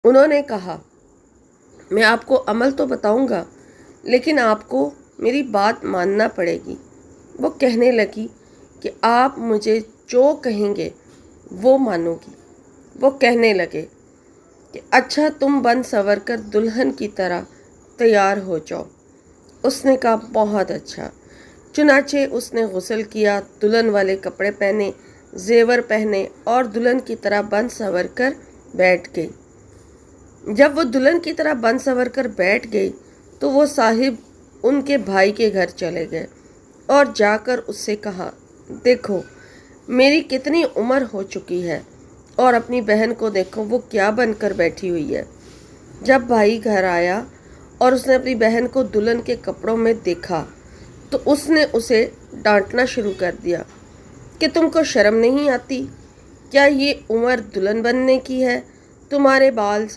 انہوں نے کہا، میں آپ کو عمل تو بتاؤں گا لیکن آپ کو میری بات ماننا پڑے گی۔ وہ کہنے لگی کہ آپ مجھے جو کہیں گے وہ مانوں گی۔ وہ کہنے لگے کہ اچھا تم بن سنور کر دلہن کی طرح تیار ہو جاؤ۔ اس نے کہا بہت اچھا۔ چنانچہ اس نے غسل کیا، دلہن والے کپڑے پہنے، زیور پہنے اور دلہن کی طرح بن سنور کر بیٹھ گئی۔ جب وہ دلہن کی طرح بن سنور کر بیٹھ گئی تو وہ صاحب ان کے بھائی کے گھر چلے گئے اور جا کر اس سے کہا، دیکھو میری کتنی عمر ہو چکی ہے اور اپنی بہن کو دیکھو وہ کیا بن کر بیٹھی ہوئی ہے۔ جب بھائی گھر آیا اور اس نے اپنی بہن کو دلہن کے کپڑوں میں دیکھا تو اس نے اسے ڈانٹنا شروع کر دیا کہ تم کو شرم نہیں آتی؟ کیا یہ عمر دلہن بننے کی ہے؟ تمہارے بال